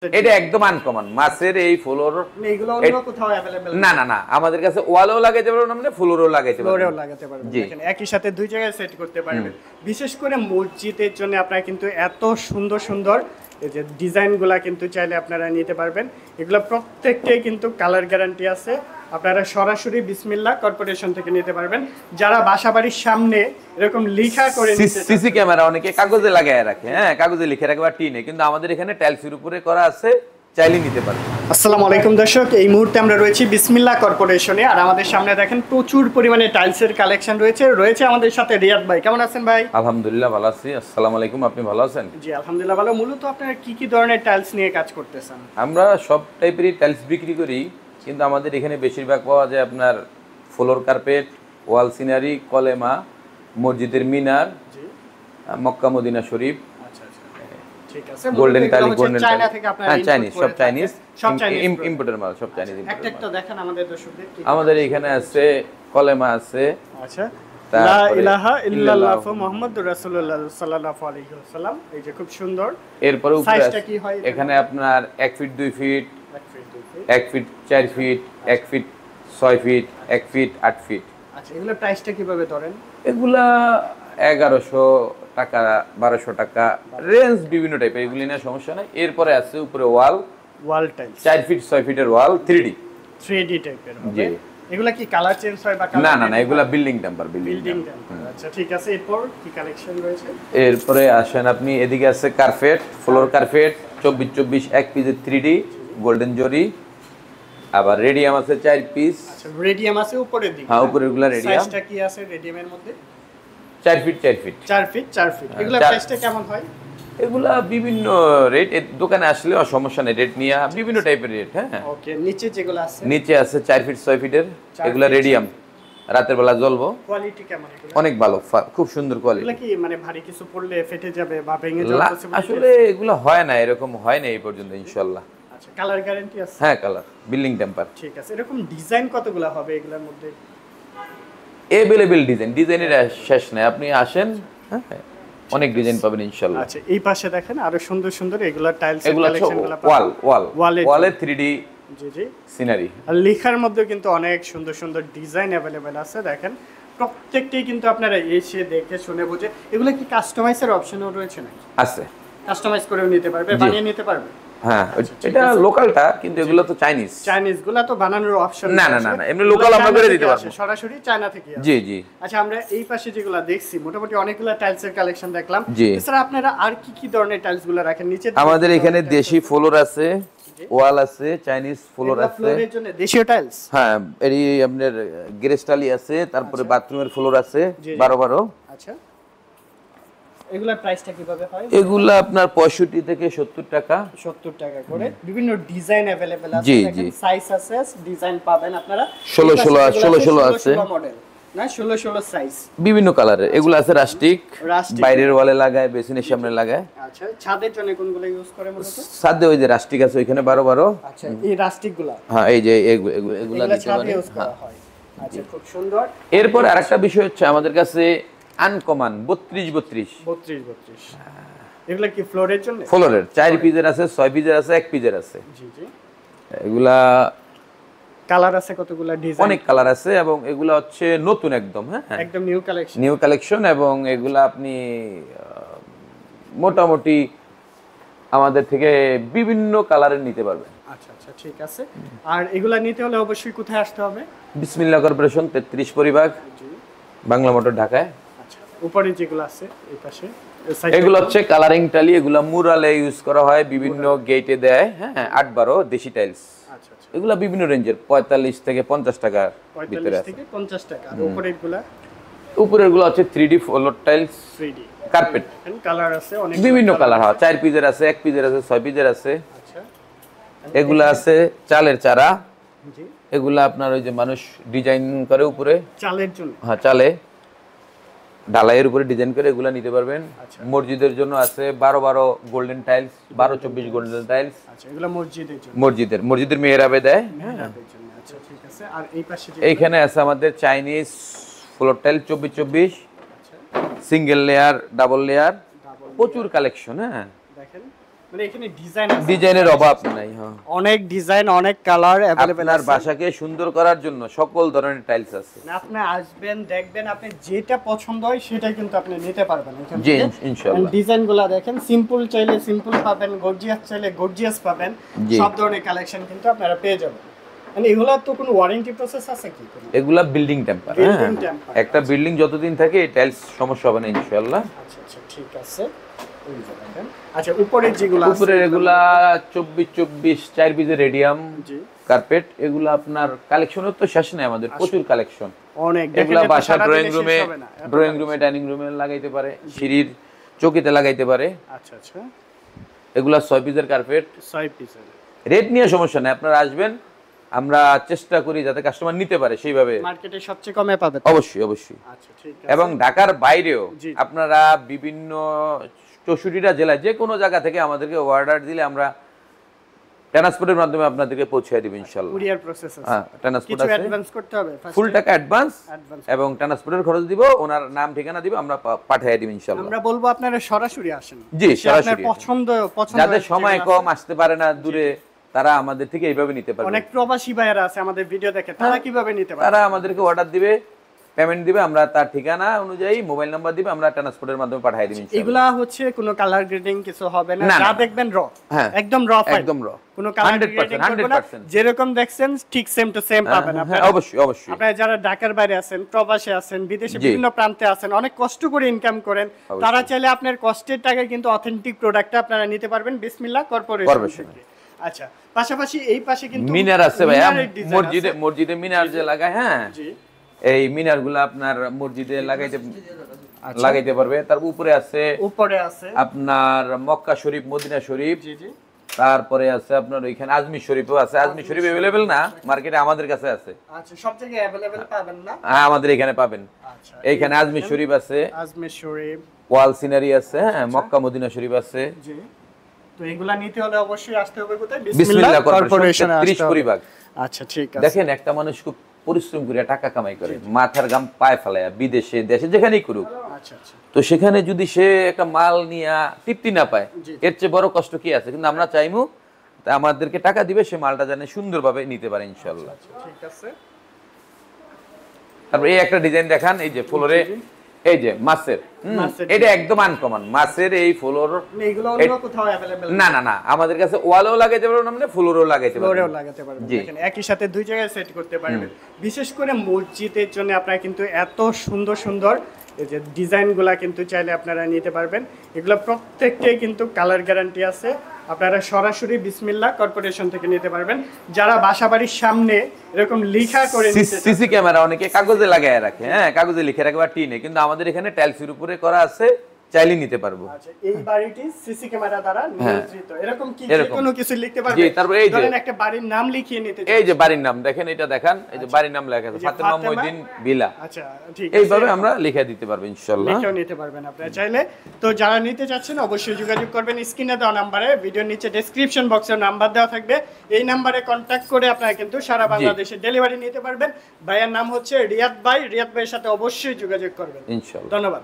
এটা একদম আনকমন মাছের এই ফ্লোর এগুলো অন্য কোথাও अवेलेबल না না না আমাদের কাছে ওয়ালেও লাগাইতে পারবেন আপনি ফ্লোরেও লাগাইতে পারবেন ফ্লোরেও লাগাতে পারবেন দেখেন একই সাথে দুই জায়গায় সেট করতে পারবেন বিশেষ করে মসজিদের জন্য আপনারা কিন্তু এত সুন্দর সুন্দর এই যে ডিজাইনগুলো কিন্তু চাইলে আপনারা নিতে পারবেন এগুলো প্রত্যেকটাই কিন্তু কালার গ্যারান্টি আছে আপনারা সরাসরি বিসমিল্লাহ কর্পোরেশন থেকে নিতে পারবেন যারা বাসাবাড়ির সামনে এরকম লেখা করে নিতে সিসি ক্যামেরা অনেকে কাগজে লাগায় রাখে হ্যাঁ কাগজে লিখে রাখে বা টিনে কিন্তু আমাদের এখানে টাইলসের উপরে করা আছে চাইলে নিতে পারবেন। আসসালামু আলাইকুম দর্শক এই মুহূর্তে আমরা রয়েছি বিসমিল্লাহ কর্পোরেশনে আর আমাদের সামনে দেখেন প্রচুর পরিমাণে টাইলসের কালেকশন রয়েছে আমাদের সাথে রিয়াদ ভাই কেমন আছেন ভাই? আলহামদুলিল্লাহ ভালো আছি। আসসালামু আলাইকুম, আপনি ভালো আছেন? জি আলহামদুলিল্লাহ ভালো। মূলত আপনারা কি কি ধরনের টাইলস নিয়ে কাজ করতেছেন? আমরা সব টাইপেরই টাইলস বিক্রি করি কিন্তু আমাদের এখানে বেশিরভাগ পাওয়া যায় আপনার ফ্লোর কার্পেট, ওয়াল সিনারি, কলেমা, মসজিদের মিনার, মক্কা মদিনা শরীফ, ঠিক আছে গোল্ডেন টাইল, গোল্ডেন চায়না থেকে আপনারা চাইনিজ, সব চাইনিজ, সব চাইনিজ ইম্পোর্টের মাল, সব চাইনিজ। একটা দেখেন আমাদের দর্শকদের আমাদের এখানে আছে কলেমা আছে, আচ্ছা লা ইলাহা ইল্লাল্লাহ মুহাম্মাদুর রাসূলুল্লাহ সাল্লাল্লাহু আলাইহি ওয়াসাল্লাম এই যে খুব সুন্দর। এরপরে সাইজটা কি হয় এখানে আপনার 1 feet 2 feet 1 feet 4 feet 1 feet 6 feet 1 feet 8 feet. আচ্ছা এগুলোর প্রাইসটা কিভাবে ধরেন? এগুলা 1100 টাকা 1200 টাকা রেঞ্জ বিভিন্ন টাইপের, এগুলি না সমস্যা নাই। এরপরে আছে উপরে ওয়াল টাইলস 4 ফিট 6 ফিটের ওয়াল 3D টাইপের হবে। জি এগুলা কি কালার চেঞ্জ হয় বা না না না এগুলা বিল্ডিং টেম্পার বিল্ডিং টেম্পার। আচ্ছা ঠিক আছে এরপর কি কালেকশন রয়েছে? এরপরে আসেন আপনি এদিকে আছে কার্পেট, ফ্লোর কার্পেট 24 এক পিসের 3D গোল্ডেন জরি, আবার রেডিয়াম আছে 4 পিস। আচ্ছা রেডিয়াম আছে উপরের দিকে? হ্যাঁ উপরেরগুলা রেডিয়াম। সাইজটা কি আছে রেডিয়ামের মধ্যে? 4 ফিট 4 ফিট 4 ফিট 4 ফিট। এগুলা প্রাইসটা কেমন হয়? এগুলা বিভিন্ন রেট, দোকানে আসলে সমস্যা নেই, রেট নিয়ে বিভিন্ন টাইপের রেট। হ্যাঁ ওকে নিচে যেগুলো আছে? নিচে আছে 4 ফিট 6 ফিটের, এগুলা রেডিয়াম, রাতের বেলা জ্বলবো। কোয়ালিটি কেমন এগুলো? অনেক ভালো, খুব সুন্দর কোয়ালিটি। এগুলা কি মানে ভারী কিছু পড়লে ফেটে যাবে বা ভেঙে যাবে পসিবল? আসলে এগুলা হয় না, এরকম হয় না এই পর্যন্ত ইনশাআল্লাহ। আচ্ছা কালার গ্যারান্টি আছে? হ্যাঁ কালার বিল্ডিং টেম্পার। ঠিক আছে এরকম ডিজাইন কতগুলো হবে এগুলোর মধ্যে? अवेलेबल ডিজাইনের শেষ নাই, আপনি আসেন হ্যাঁ অনেক ডিজাইন পাবেন ইনশাআল্লাহ। আচ্ছা এই পাশে দেখেন আরো সুন্দর সুন্দর এগুলা টাইলস এর এগুলা কালেকশনগুলো পাবেন ওয়ালে 3D জি জি সিনারি। আর লেখার মধ্যে কিন্তু অনেক সুন্দর সুন্দর ডিজাইন अवेलेबल আছে দেখেন প্রত্যেকটাই কিন্তু আপনারা এসে দেখে শুনে বুঝে। এগুলা কি কাস্টমাইজের অপশনও রয়েছে নাকি? আছে, কাস্টমাইজ করেও নিতে পারবে, বানিয়ে নিতে পারবে। হ্যাঁ এটা লোকালটা কিন্তু এগুলো তো চাইনিজ। চাইনিজ গুলা তো বানানোর অপশন না না না এমনি লোকাল আমরা করে দিতে পারবো সরাসরি চায়না থেকে। জি জি। আচ্ছা আমরা এই পাশে যেগুলা দেখছি মোটামুটি অনেকগুলা টাইলস এর কালেকশন দেখলাম। জি। এছাড়া আপনারা আর কি কি ধরনের টাইলস গুলা রাখেন নিচে? আমাদের এখানে দেশি ফ্লোর আছে, ওয়াল আছে, চাইনিজ ফ্লোর আছে। ফ্লোরের জন্য দেশীয় টাইলস? হ্যাঁ এই আপনার গ্রেস্টালি আছে, তারপরে বাথরুমের ফ্লোর আছে 12 আচ্ছা এগুলার প্রাইসটা কিভাবে হয়? এগুলা আপনার 65 থেকে 70 টাকা 70 টাকা করে। বিভিন্ন ডিজাইন अवेलेबल আছে জি দেখেন, জি। সাইজ আছে, ডিজাইন পাবেন আপনারা। 16 আছে মডেল না 16 সাইজ বিভিন্ন কালারের। এগুলো আছে রাস্টিক, রাস্টিক বাইরের ওয়ালে লাগায়, বেসিনের সামনে লাগায়। আচ্ছা ছাদের জন্য কোনগুলো ইউজ করে মূলত? সাথে ওই যে রাস্টিক আছে ওইখানে 12 আচ্ছা এই রাস্টিক গুলা? হ্যাঁ এই যে এগুলা দিতে ছাদে পারে। ইউজ করা হয়। আচ্ছা খুব সুন্দর। এরপর আরেকটা বিষয় হচ্ছে আমাদের কাছে আনকমন 32 এগুলা কি ফ্লোরের জন্য? ফ্লোরের 4 পিসের আছে, 6 পিসের আছে, 1 পিসের আছে। জি জি। এগুলা কালার আছে কতগুলা, ডিজাইন অনেক কালার আছে এবং এগুলা হচ্ছে নতুন একদম। হ্যাঁ একদম নিউ কালেকশন এবং এগুলা আপনি মোটামুটি আমাদের থেকে বিভিন্ন কালারের নিতে পারবেন। আচ্ছা আচ্ছা ঠিক আছে। আর এগুলা নিতে হলে অবশ্যই কোথায় আসতে হবে? বিসমিল্লাহ কর্পোরেশন 33 পরিবাগ, বাংলা মোটর, ঢাকায়। আচ্ছা উপরে যেগুলো আছে এই পাশে এগুলো হচ্ছে কালারিং টালি, এগুলা মুরালে ইউজ করা হয়, বিভিন্ন গেটে দেয়। হ্যাঁ 8-12 দেশি টাইলস। আচ্ছা আচ্ছা এগুলা বিভিন্ন রেঞ্জের 45 থেকে 50 টাকার ভিতরে 45 আছে। থেকে 50 টাকা। আর উপরেরগুলা? উপরেরগুলো হচ্ছে 3D floor tiles 3D carpet. Colour আছে অনেক, বিভিন্ন কালার হয়, 4 পিসের আছে, 1 পিসের আছে, 6 পিসের আছে। আচ্ছা এগুলা আছে চালের চারা, জি এগুলা আপনার ওই যে মানুষ ডিজাইন করে উপরে চালের জন্য। হ্যাঁ চালে ঢালাইয়ের উপরে ডিজাইন করে এগুলা নিতে পারবেন। আচ্ছা মসজিদের জন্য আছে 12 গোল্ডেন টাইলস, 12-24 গোল্ডেন টাইলস। আচ্ছা এগুলা মসজিদের জন্য? মসজিদের মেহরাবে দেয়। মেহরাবের জন্য। আচ্ছা ঠিক আছে। আর এই পাশে এইখানে আছে আমাদের চাইনিজ ফ্লোর টাইল 24-24, আচ্ছা single layer, double layer, double প্রচুর কালেকশন। হ্যাঁ দেখেন মানে এখানে ডিজাইন আছে, ডিজাইনের অভাব নাই। হ্যাঁ, অনেক ডিজাইন, অনেক কালার अवेलेबल আপনার আছে। বাসাকে সুন্দর করার জন্য সকল ধরনের টাইলস আছে। আপনি আসবেন, দেখবেন, আপনি যেটা পছন্দ হয় সেটাই কিন্তু আপনি নিতে পারবেন এখান জি, থেকে। ইনশাআল্লাহ। ডিজাইনগুলো দেখেন, সিম্পল চাইলে সিম্পল পাবেন, গর্জিয়াস চাইলে গর্জিয়াস পাবেন, জি। সব ধরনের কালেকশন কিন্তু আপনারা পেয়ে যাবেন। মানে এগুলা তো কোনো ওয়ারেন্টি প্রসেস আছে কি? এগুলা বিল্ডিং টেম্পার। Building temper, একটা বিল্ডিং যতদিন থাকে এই টাইলস সমস্যা হবে না ইনশাআল্লাহ। আচ্ছা আচ্ছা, ঠিক আছে। এই যে দেখেন, আচ্ছা উপরের যেগুলো আছে উপরের এগুলা 24 4 পিসের রেডিয়াম জি কার্পেট, এগুলা আপনার কালেকশনের তো শেষ নাই, আমাদের প্রচুর কালেকশন। অনেক, এগুলা দেখেন বাসার সারা ড্রয়িং দিনে রুমে, শেষ হবে না, এত ড্রয়িং রুমে, ডাইনিং রুমে লাগাইতে পারে, সিঁড়ির চৌকিতে লাগাইতে পারে। আচ্ছা আচ্ছা, এগুলা 6 পিসের কার্পেট। 6 পিসের। রেট নিয়ে সমস্যা নাই, আপনারা আসবেন, আমরা চেষ্টা করি যাতে কাস্টমার নিতে পারে সেইভাবে। মার্কেটে সবচেয়ে কমে পাবেন। অবশ্যই অবশ্যই। আচ্ছা ঠিক আছে। এবং ঢাকার বাইরেও জি। আপনারা বিভিন্ন 64টা জেলায় যে কোনো জায়গা থেকে আমাদেরকে অর্ডার দিলে আমরা ট্রান্সপোর্টের মাধ্যমে আপনাদেরকে পৌঁছে দিব ইনশাআল্লাহ। কুরিয়ার প্রসেস আছে। হ্যাঁ, ট্রান্সপোর্ট কিছু আছে, অ্যাডভান্স করতে হবে ফার্স্ট। ফুল টাকা অ্যাডভান্স অ্যাডভান্স এবং ট্রান্সপোর্টের খরচ দিব, ওনার নাম ঠিকানা দিব, আমরা পাঠিয়ে দিব ইনশাআল্লাহ। আমরা বলবো আপনারা সরাসরি আসেন। জি, সে আপনার সরাসরি আসেন। পছন্দ যাদের সময় কম, আসতে পারে না দূরে, তারা আমাদের থেকে এইভাবে নিতে পারবে। অনেক প্রবাসী ভাইয়েরা আছে আমাদের ভিডিও দেখে, তারা কিভাবে নিতে পারে? তারা আমাদেরকে অর্ডার দিবে, পেমেন্ট দিবে, আমরা তার ঠিকানা অনুযায়ী মোবাইল নাম্বার দিবে, আমরা ট্রান্সপোর্টের মাধ্যমে পাঠিয়ে দিব ইনশাআল্লাহ। এগুলা হচ্ছে কোনো কালার গ্রেডিং কিছু হবে না, না, যা না। দেখবেন র, হ্যাঁ, একদম র ফাইল, একদম র, কোনো কালার 100%, গ্রেডিং করবে না, 100%। যেরকম দেখছেন ঠিক সেম টু সেম পাবেন হ্যাঁ, আপনারা। অবশ্যই অবশ্যই। আপনারা যারা ঢাকার বাইরে আছেন, প্রবাসে আছেন, বিদেশে জি। বিভিন্ন প্রান্তে আছেন, অনেক কষ্ট করে ইনকাম করেন, তারা চাইলে আপনার কষ্টের টাকায় কিন্তু অথেন্টিক প্রোডাক্টটা আপনারা নিতে পারবেন বিসমিল্লাহ কর্পোরেশন থেকে। আচ্ছা, পাশাপাশি এই পাশে কিন্তু মিনার আছে ভাইয়া, মিনারের design মসজিদে আছে। মসজিদে মিনার যে লাগায়, হ্যাঁ, জি এই মিনারগুলো আপনার মসজিদে লাগাইতে পারবে। তার উপরে আছে উপরে আছে, আপনার মক্কা শরীফ, মদিনা শরীফ, জি জি, তারপরে আছে আপনার ওইখানে আজমির শরীফও আছে। আজমির শরীফ अवेलेबल না মার্কেটে, আমাদের কাছে আছে। আচ্ছা সব জায়গায় अवेलेबल পাবেন না? হ্যাঁ, আমাদের এখানে পাবেন। আচ্ছা, এইখানে আজমির শরীফ আছে, আজমির শরীফ, ওয়াল সিনারি আছে, হ্যাঁ, মক্কা মদিনা শরীফ আছে। জি। তো এগুলা নিতে হলে অবশ্যই আসতে হবে কোথায়? বিসমিল্লাহ কর্পোরেশন, কর্পোরেশনে 30 পরিবার। আচ্ছা ঠিক আছে। দেখেন, একটা মানুষ খুব পরিশ্রম করে টাকা কামাই করে, মাথার ঘাম পায়ে ফেলায়া, বিদেশে দেশে যেখানেই করুক, আচ্ছা আচ্ছা, তো সেখানে যদি সে একটা মাল নিয়ে তৃপ্তি না পায়, জি। এর চেয়ে বড় কষ্ট কি আছে? কিন্তু আমরা চাইমু তা আমাদেরকে টাকা দিবে, সে মালটা জানে সুন্দরভাবে নিতে পারে ইনশাআল্লাহ। ঠিক আছে। তারপর এই একটা ডিজাইন দেখান, এই যে ফ্লোরে, এই যে মাছের, মাছের এটা একদম আনকমন মাছের এই ফ্লোর। মানে এগুলো অন্য কোথাও अवेलेबल না না না, আমাদের কাছে ওয়ালেও লাগাইতে পারবেন, মানে ফ্লোরেও লাগাইতে ফ্লোরেও পারবেন। লাগাতে পারবেন। জি। দেখেন একই সাথে দুই জায়গায় সেট করতে পারবেন। বিশেষ করে মসজিদের জন্য আপনারা কিন্তু এত সুন্দর সুন্দর এই যে ডিজাইনগুলা কিন্তু চাইলে আপনারা নিতে পারবেন। এগুলো প্রত্যেকটাই কিন্তু কালার গ্যারান্টি আছে। আপনারা সরাসরি বিসমিল্লাহ কর্পোরেশন থেকে নিতে পারবেন। যারা বাসাবাড়ির সামনে এরকম লিখা করে নিতে সিসি ক্যামেরা অনেকে কাগজে লাগায় রাখে, হ্যাঁ, কাগজে লিখে রাখে বা টিনে, কিন্তু আমাদের এখানে টাইলসের উপরে করা আছে, চাইলে নিতে পারবো। আচ্ছা, এই বাড়িটি সিসি ক্যামেরা দ্বারা নিয়ন্ত্রিত। এরকম কি এরকম। কোনো কিছু লিখতে জি, পারবেন? তারপর এই যে ধরেন একটা বাড়ির নাম লিখিয়ে নিতে এই যে বাড়ির নাম দেখেন, এটা দেখান, এই যে বাড়ির নাম লেখা আছে এই যে ফাতেমা ফাতেমা মঈদিন ভিলা। আচ্ছা ঠিক আছে। এইভাবে আমরা লিখে দিতে পারবো ইনশাআল্লাহ। লিখেও নিতে পারবেন আপনারা চাইলে। তো যারা নিতে চাচ্ছেন অবশ্যই যোগাযোগ করবেন স্ক্রিনে দেওয়া নাম্বারে, ভিডিওর নিচে ডেসক্রিপশন বক্সে নাম্বার দেওয়া থাকবে, এই নাম্বারে কন্ট্যাক্ট করে আপনারা কিন্তু সারা বাংলাদেশে ডেলিভারি নিতে পারবেন। ভাইয়ের নাম হচ্ছে রিয়াদ ভাই, রিয়াদ ভাইয়ের সাথে অবশ্যই যোগাযোগ করবেন। ইনশাআল্লাহ। ধন্যবাদ।